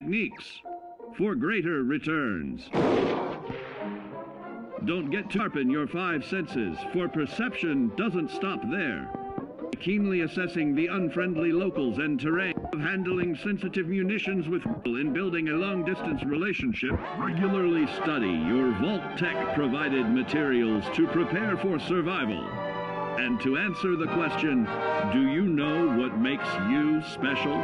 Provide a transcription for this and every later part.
techniques for greater returns. Don't get to sharpen your five senses, for perception doesn't stop there. Keenly assessing the unfriendly locals and terrain, of handling sensitive munitions with in building a long-distance relationship, regularly study your Vault-Tec provided materials to prepare for survival. And to answer the question, do you know what makes you special?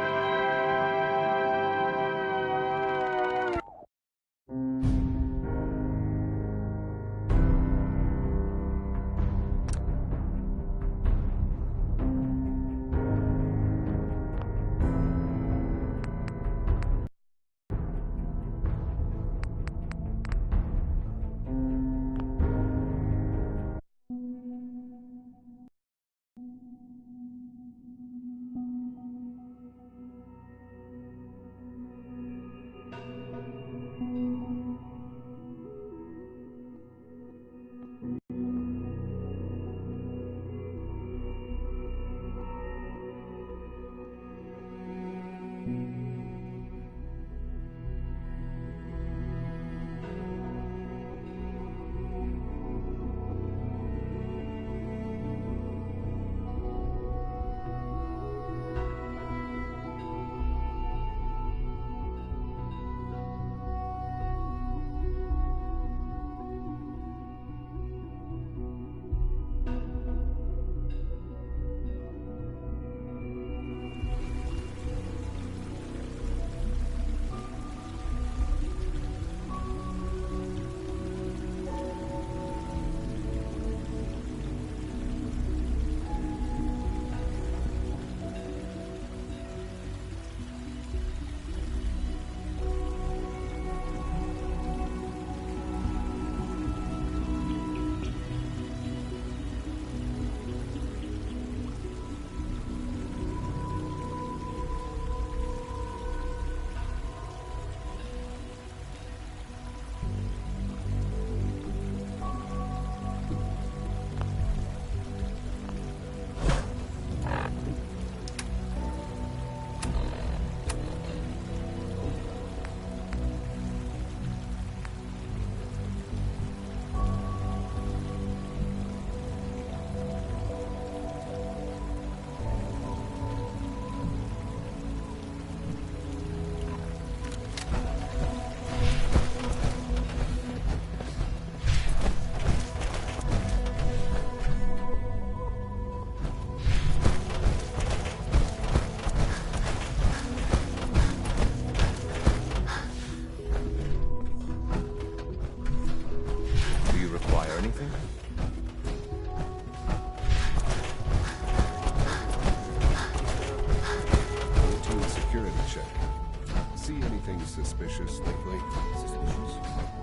Suspicious lately? Suspicious?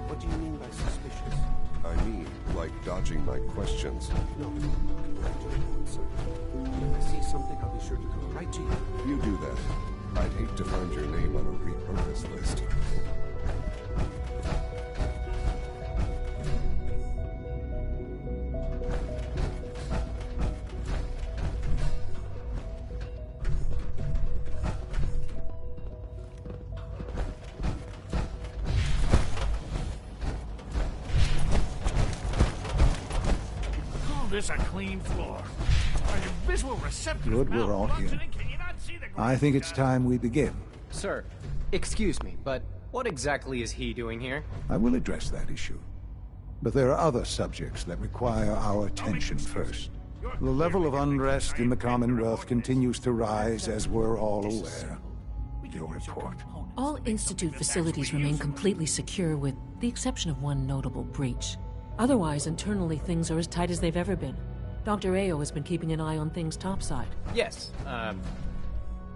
What do you mean by suspicious? I mean, like dodging my questions. No, I'm doing one, sir. If I see something, I'll be sure to come right to you. You do that. I'd hate to find your name on a repurpose list. This a clean floor. Are your visual receptors Good, we're all here. Can you not see the I think it's time we begin. Sir, excuse me, but what exactly is he doing here? I will address that issue. But there are other subjects that require our attention first. The level of unrest in the Commonwealth continues to rise, as we're all aware. Your report. All Institute facilities remain completely secure with the exception of one notable breach. Otherwise, internally, things are as tight as they've ever been. Dr. Ayo has been keeping an eye on things topside. Yes,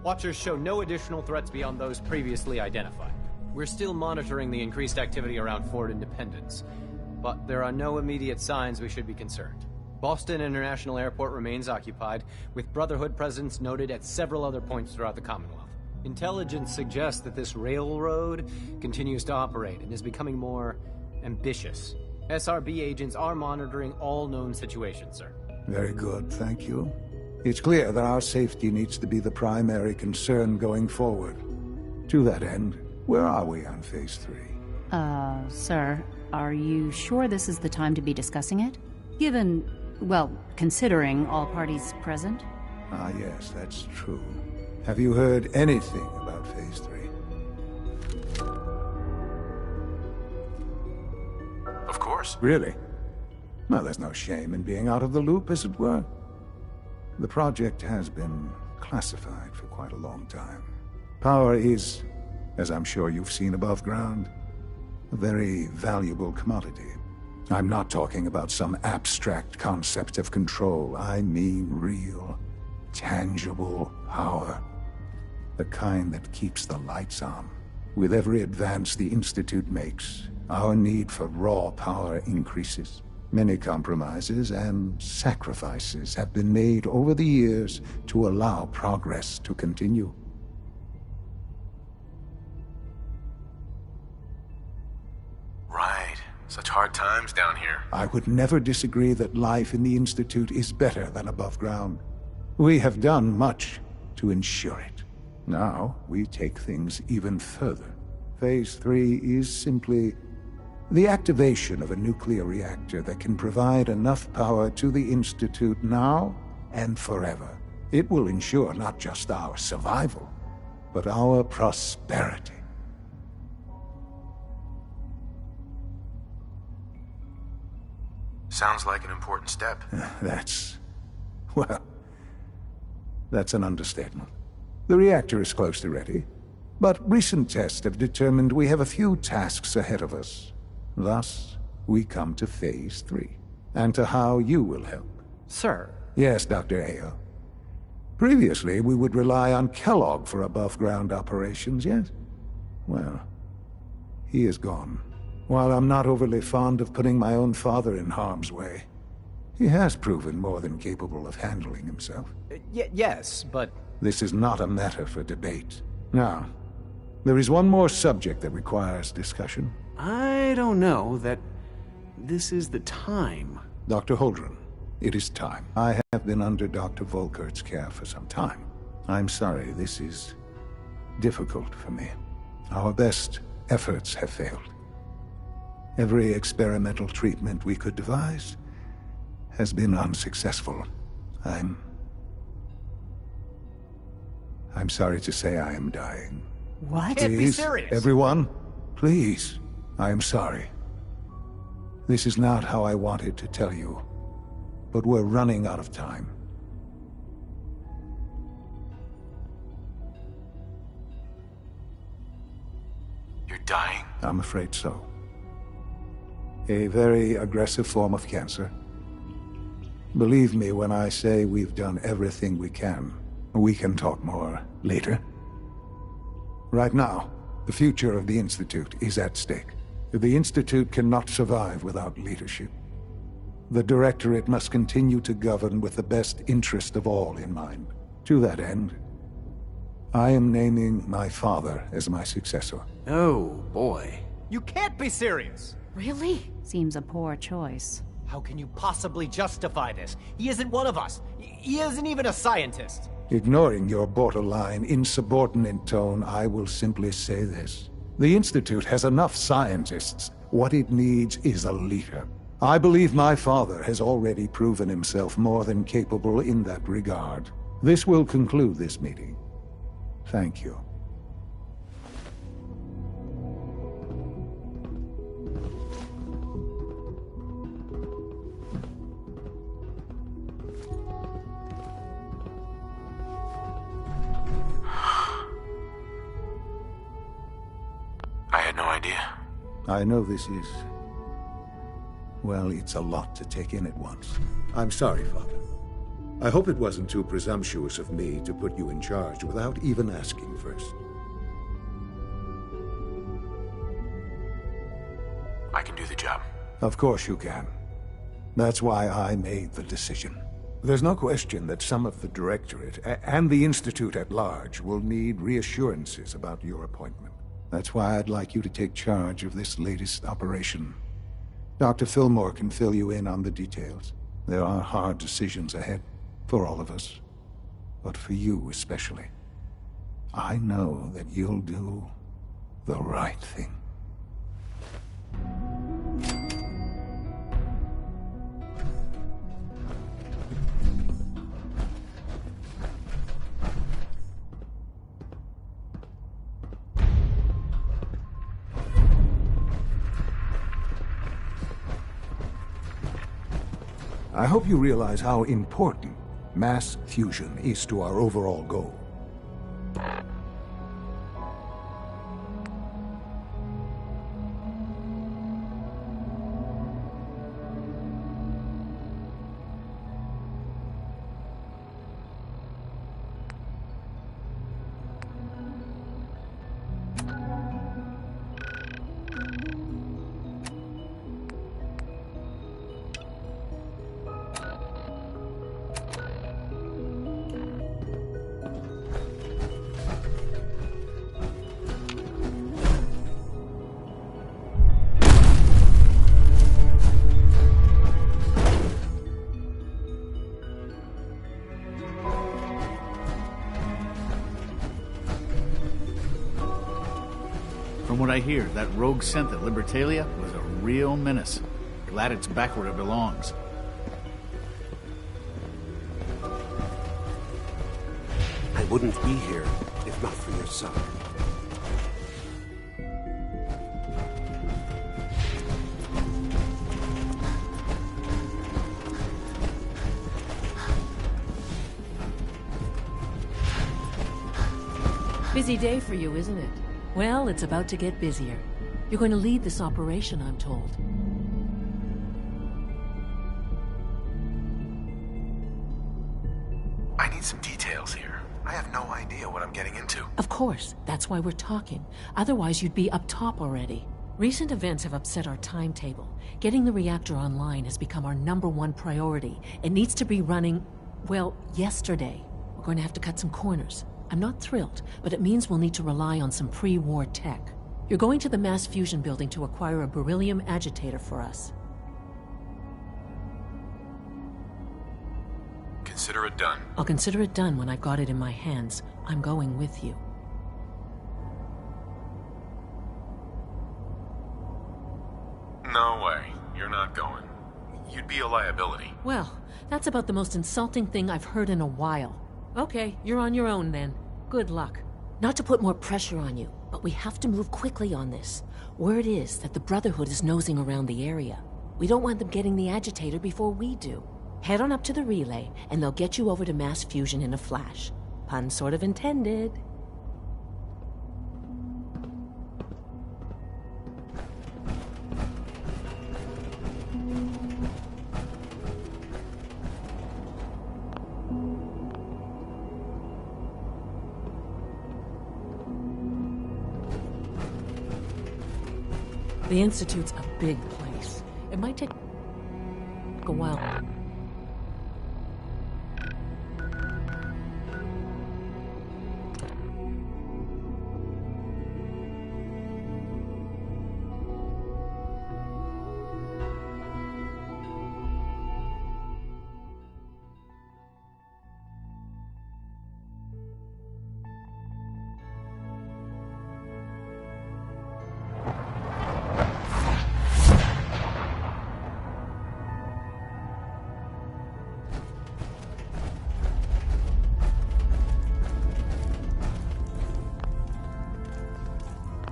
Watchers show no additional threats beyond those previously identified. We're still monitoring the increased activity around Fort Independence, but there are no immediate signs we should be concerned. Boston International Airport remains occupied, with Brotherhood presence noted at several other points throughout the Commonwealth. Intelligence suggests that this railroad continues to operate and is becoming more ambitious. SRB agents are monitoring all known situations, sir. Very good, thank you. It's clear that our safety needs to be the primary concern going forward. To that end, Where are we on Phase 3? Sir, are you sure this is the time to be discussing it? Given, well, considering all parties present? Ah, yes, that's true. Have you heard anything about Phase 3? Of course. Really? Well, there's no shame in being out of the loop, as it were. The project has been classified for quite a long time. Power is, as I'm sure you've seen above ground, a very valuable commodity. I'm not talking about some abstract concept of control. I mean real, tangible power. The kind that keeps the lights on. With every advance the Institute makes, our need for raw power increases. Many compromises and sacrifices have been made over the years to allow progress to continue. Right. Such hard times down here. I would never disagree that life in the Institute is better than above ground. We have done much to ensure it. Now, we take things even further. Phase 3 is simply the activation of a nuclear reactor that can provide enough power to the Institute now and forever. It will ensure not just our survival, but our prosperity. Sounds like an important step. Well, that's an understatement. The reactor is close to ready, but recent tests have determined we have a few tasks ahead of us. Thus, we come to Phase 3, and to how you will help. Sir. Yes, Dr. Ayo. Previously, we would rely on Kellogg for above-ground operations, yes? Well, he is gone. While I'm not overly fond of putting my own father in harm's way, he has proven more than capable of handling himself. Yes, but... This is not a matter for debate. Now, there is one more subject that requires discussion. I don't know that this is the time. Dr. Holdren, it is time. I have been under Dr. Volkert's care for some time. I'm sorry, this is difficult for me. Our best efforts have failed. Every experimental treatment we could devise has been unsuccessful. I'm sorry to say I am dying. What? Can't be Please, serious. everyone, please. I am sorry. This is not how I wanted to tell you, but we're running out of time. You're dying? I'm afraid so. A very aggressive form of cancer. Believe me when I say we've done everything we can. We can talk more later. Right now, the future of the Institute is at stake. The Institute cannot survive without leadership. The Directorate must continue to govern with the best interest of all in mind. To that end, I am naming my father as my successor. Oh, boy. You can't be serious! Really? Seems a poor choice. How can you possibly justify this? He isn't one of us. He isn't even a scientist. Ignoring your borderline, insubordinate tone, I will simply say this. The Institute has enough scientists. What it needs is a leader. I believe my father has already proven himself more than capable in that regard. This will conclude this meeting. Thank you. I had no idea. I know this is... well, it's a lot to take in at once. I'm sorry, Father. I hope it wasn't too presumptuous of me to put you in charge without even asking first. I can do the job. Of course you can. That's why I made the decision. There's no question that some of the Directorate and the Institute at large will need reassurances about your appointment. That's why I'd like you to take charge of this latest operation. Dr. Fillmore can fill you in on the details. There are hard decisions ahead, for all of us. But for you especially. I know that you'll do the right thing. I hope you realize how important mass fusion is to our overall goal. From what I hear, that rogue synth at Libertalia was a real menace. Glad it's back where it belongs. I wouldn't be here if not for your son. Busy day for you, isn't it? Well, it's about to get busier. You're going to lead this operation, I'm told. I need some details here. I have no idea what I'm getting into. Of course, that's why we're talking. Otherwise, you'd be up top already. Recent events have upset our timetable. Getting the reactor online has become our #1 priority. It needs to be running, well, yesterday. We're going to have to cut some corners. I'm not thrilled, but it means we'll need to rely on some pre-war tech. You're going to the mass fusion building to acquire a beryllium agitator for us. Consider it done. I'll consider it done when I've got it in my hands. I'm going with you. No way. You're not going. You'd be a liability. Well, that's about the most insulting thing I've heard in a while. Okay, you're on your own then. Good luck. Not to put more pressure on you, but we have to move quickly on this. Word is that the Brotherhood is nosing around the area. We don't want them getting the agitator before we do. Head on up to the relay, and they'll get you over to mass fusion in a flash. Pun sort of intended. The Institute's a big place. It might take a while.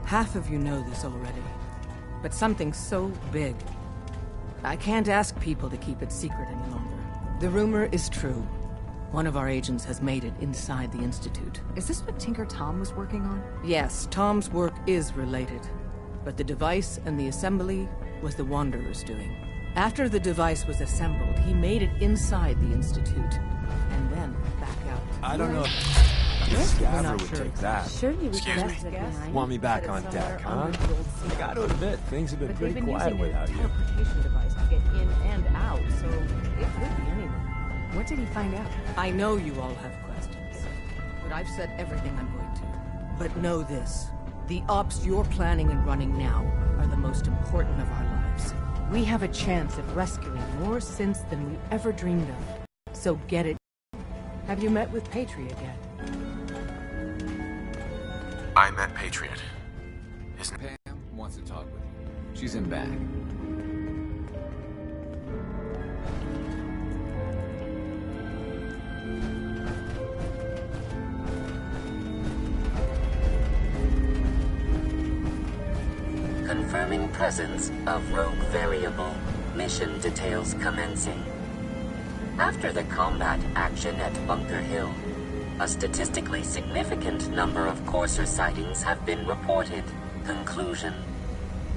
Half of you know this already, but something so big, I can't ask people to keep it secret any longer. The rumor is true. One of our agents has made it inside the Institute. Is this what Tinker Tom was working on? Yes, Tom's work is related, but the device and the assembly was the Wanderer's doing. After the device was assembled, he made it inside the Institute, and then back out. I don't know. Scavver would take that. Surely we can Excuse guess. Want me back on deck, huh? I gotta admit, things have been But pretty they've been quiet using without a you. teleportation device to get in and out, so it could be anyone. What did he find out? I know you all have questions, but I've said everything I'm going to. But know this, the ops you're planning and running now are the most important of our lives. We have a chance of rescuing more synths than we ever dreamed of. So get it. Have you met with Patriot yet? I met Patriot. Pam wants to talk with you. She's in back. Confirming presence of rogue variable. Mission details commencing. After the combat action at Bunker Hill, a statistically significant number of Courser sightings have been reported. Conclusion.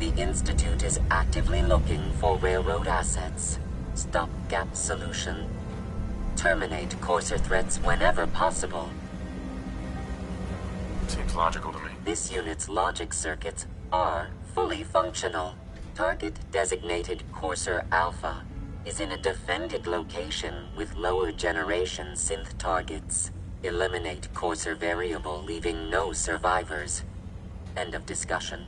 The Institute is actively looking for railroad assets. Stopgap solution. Terminate Courser threats whenever possible. Seems logical to me. This unit's logic circuits are fully functional. Target designated Courser Alpha is in a defended location with lower generation synth targets. Eliminate Courser variable, leaving no survivors. End of discussion.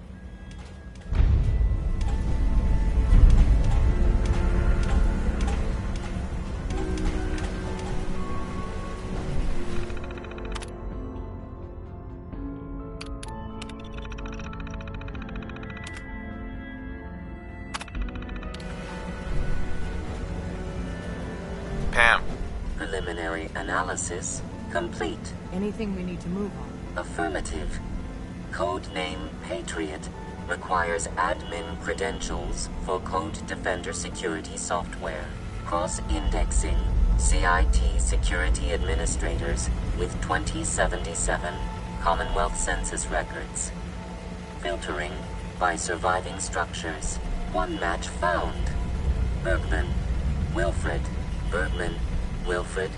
Pam. Preliminary analysis complete. Anything we need to move on? Affirmative. Codename Patriot requires admin credentials for Code Defender security software. Cross-indexing CIT security administrators with 2077 Commonwealth Census records. Filtering by surviving structures. One match found. Bergman. Wilfred. Bergman. Wilfred.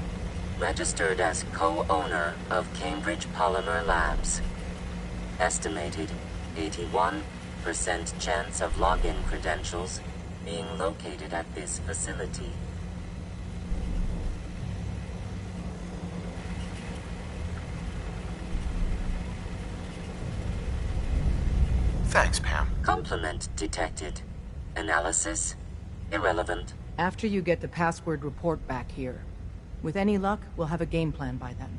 Registered as co-owner of Cambridge Polymer Labs. Estimated 81% chance of login credentials being located at this facility. Thanks, Pam. Complement detected. Analysis irrelevant. After you get the password report back here. With any luck, we'll have a game plan by then.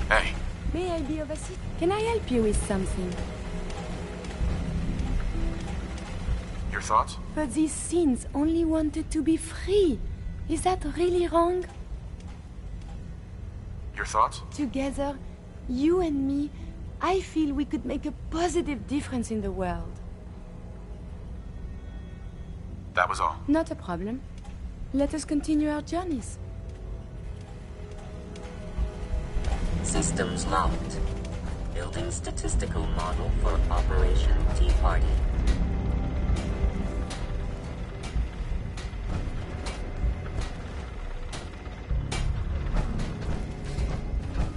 Hey. May I be of assistance? Can I help you with something? Your thoughts? But these sins only wanted to be free. Is that really wrong? Your thoughts? Together, you and me, I feel we could make a positive difference in the world. That was all. Not a problem. Let us continue our journeys. Systems locked. Building statistical model for Operation Tea Party.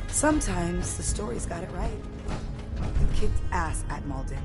Sometimes the story's got it right. You kicked ass at Malden.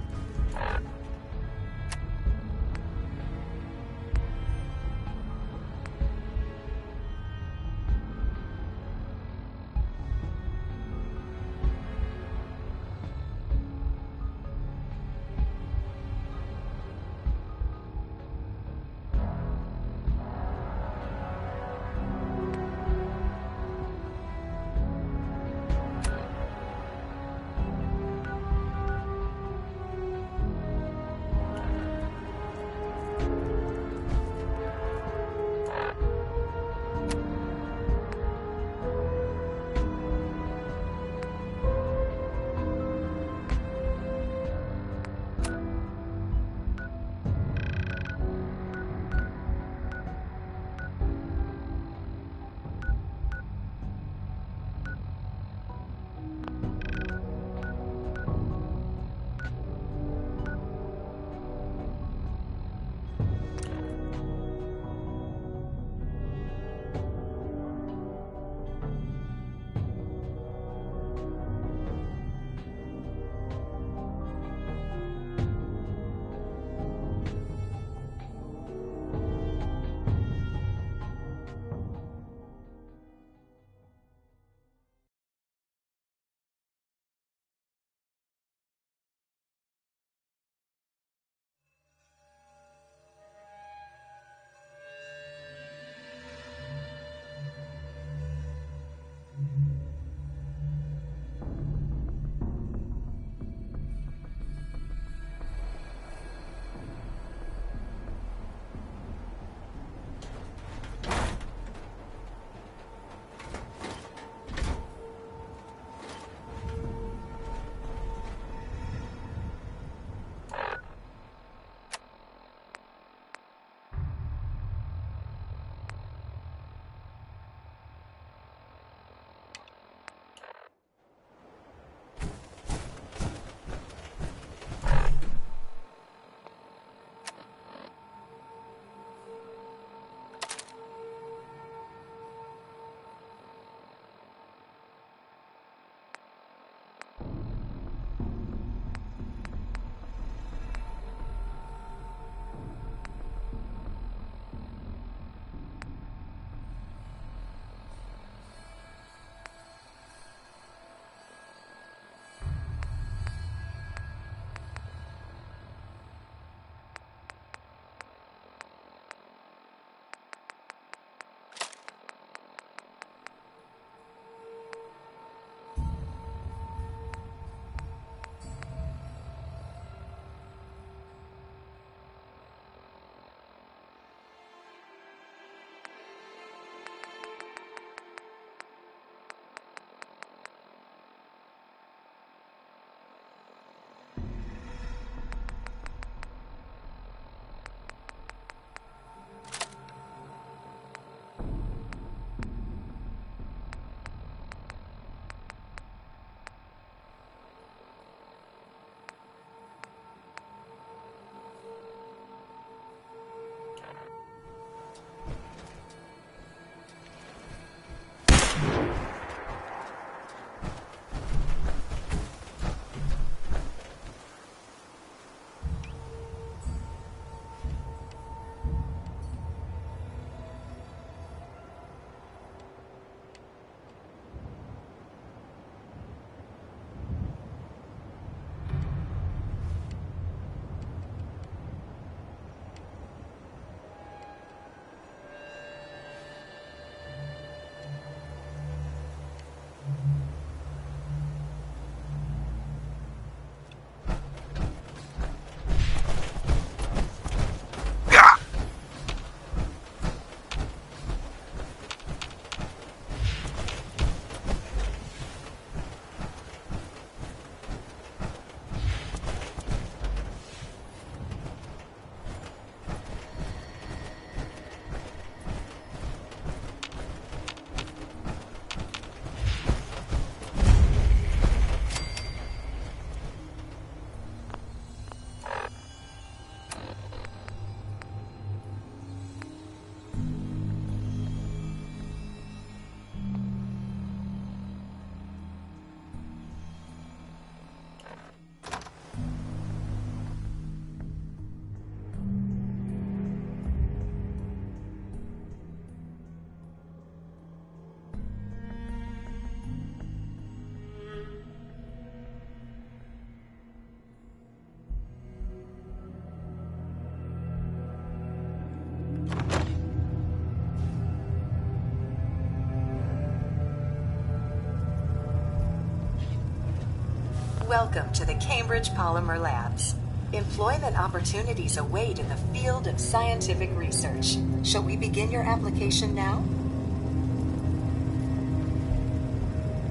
Welcome to the Cambridge Polymer Labs. Employment opportunities await in the field of scientific research. Shall we begin your application now?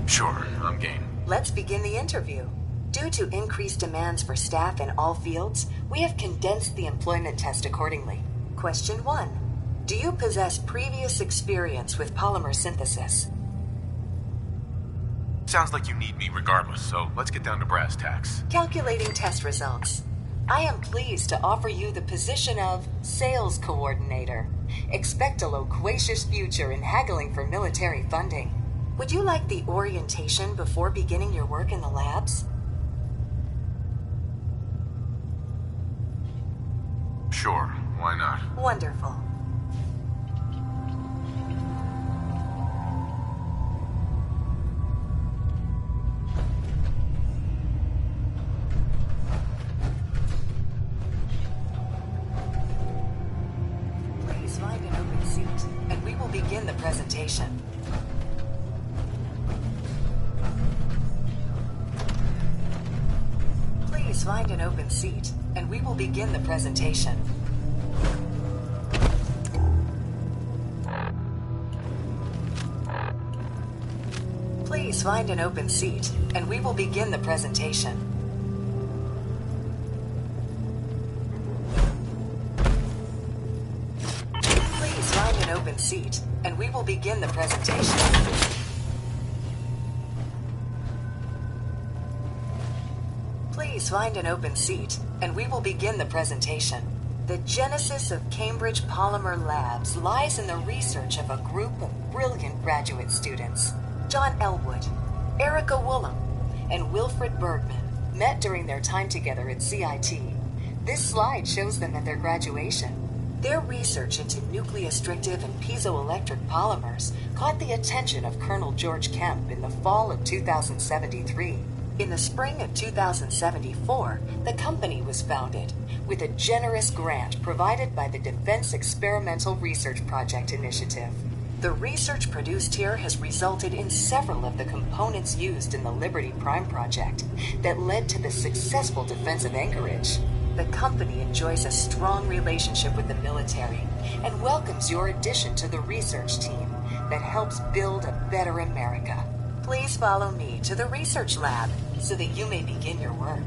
Sure, I'm game. Let's begin the interview. Due to increased demands for staff in all fields, we have condensed the employment test accordingly. Question 1. Do you possess previous experience with polymer synthesis? Sounds like you need me regardless, so let's get down to brass tacks. Calculating test results. I am pleased to offer you the position of sales coordinator. Expect a loquacious future in haggling for military funding. Would you like the orientation before beginning your work in the labs? Sure, why not? Wonderful. Please find an open seat, and we will begin the presentation. Please find an open seat, and we will begin the presentation. Please find an open seat, and we will begin the presentation. Please find an open seat, and we will begin the presentation. Please find an open seat, and we will begin the presentation. The genesis of Cambridge Polymer Labs lies in the research of a group of brilliant graduate students. John Elwood, Erica Woolham, and Wilfred Bergman met during their time together at CIT. This slide shows them at their graduation. Their research into nucleostrictive and piezoelectric polymers caught the attention of Colonel George Kemp in the fall of 2073. In the spring of 2074, the company was founded, with a generous grant provided by the Defense Experimental Research Project Initiative. The research produced here has resulted in several of the components used in the Liberty Prime project that led to the successful defense of Anchorage. The company enjoys a strong relationship with the military and welcomes your addition to the research team that helps build a better America. Please follow me to the research lab so that you may begin your work.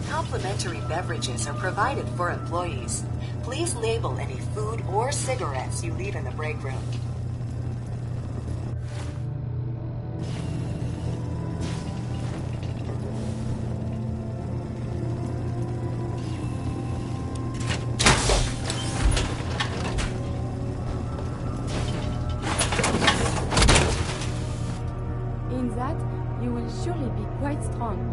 Complimentary beverages are provided for employees. Please label any food or cigarettes you leave in the break room. In that, you will surely be quite strong.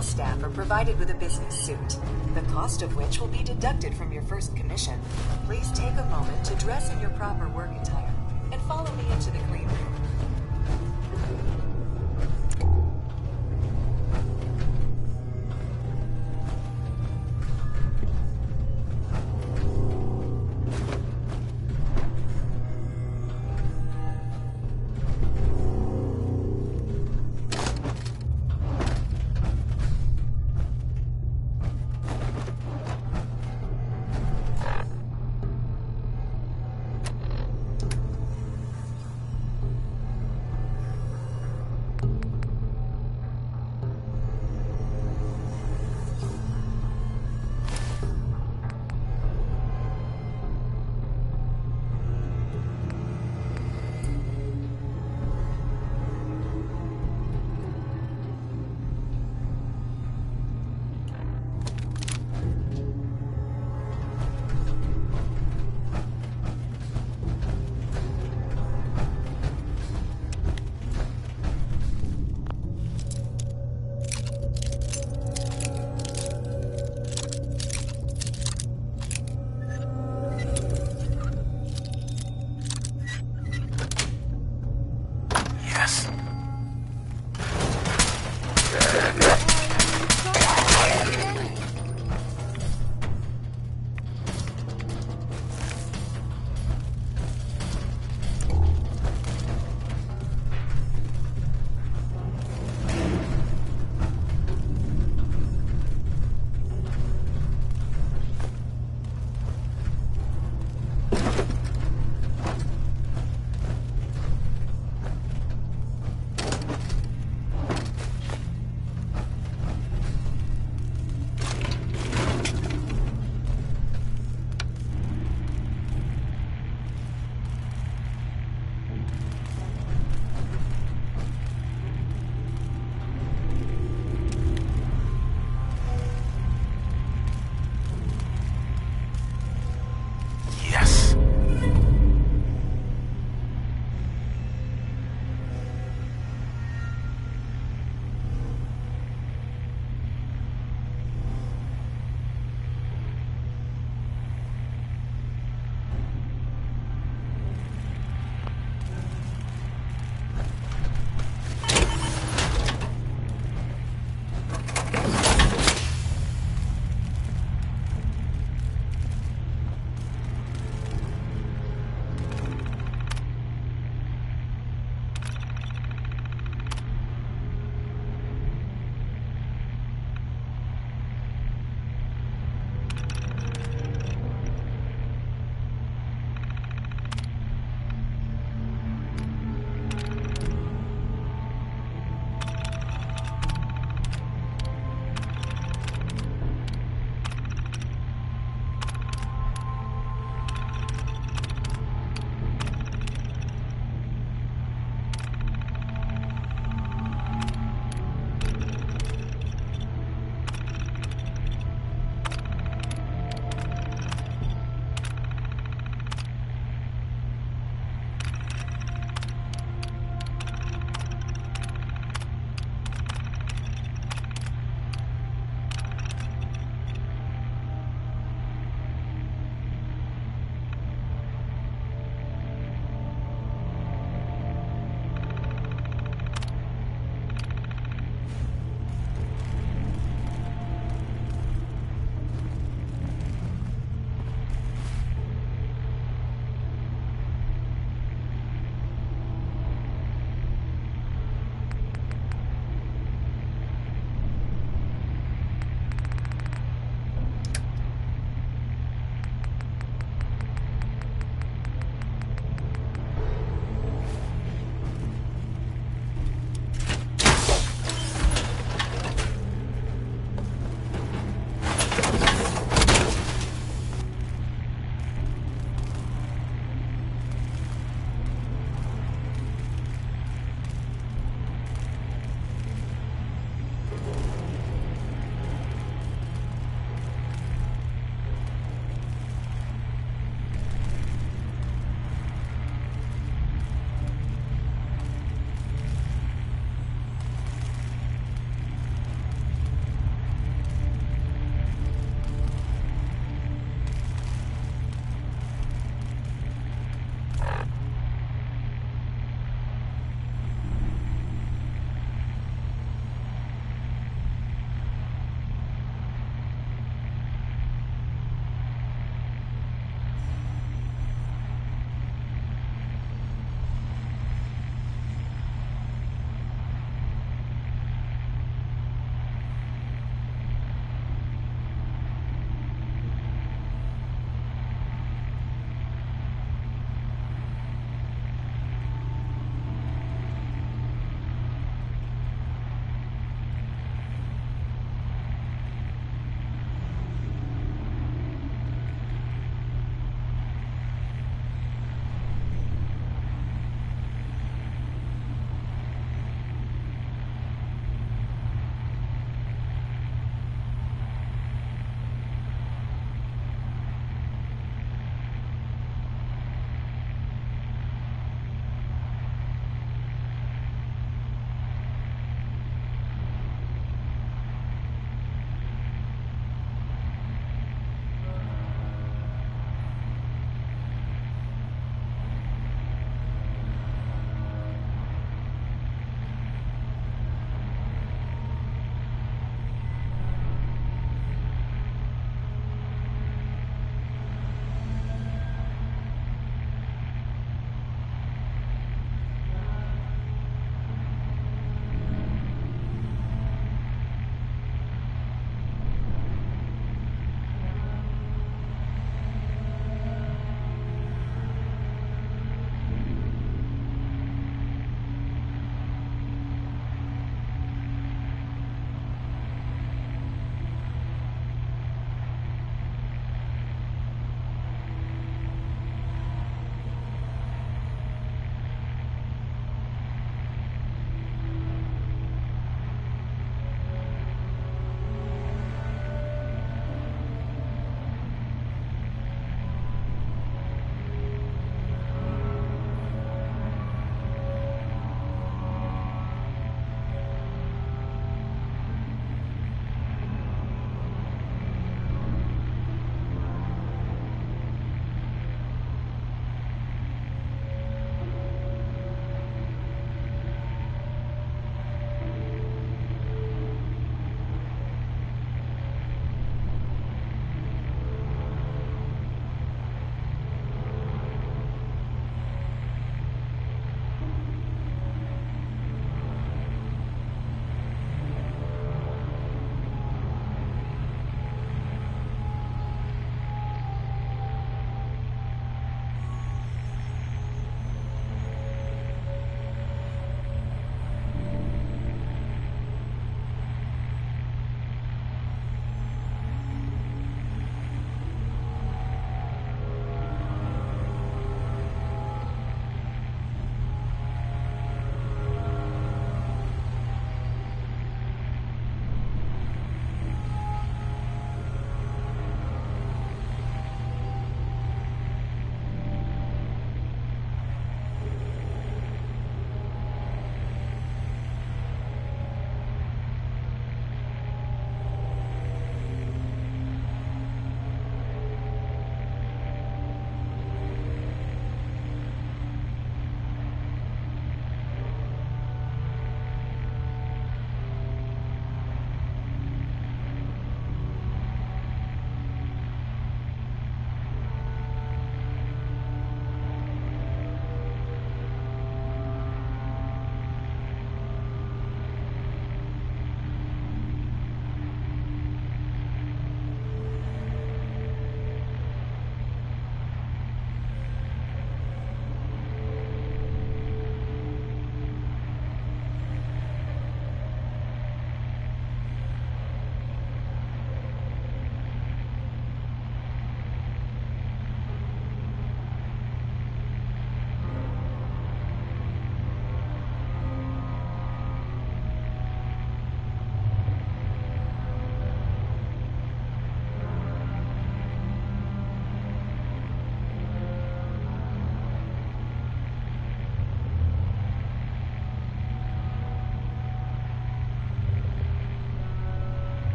Staff are provided with a business suit, the cost of which will be deducted from your first commission. Please take a moment to dress in your proper work attire and follow me into the green room.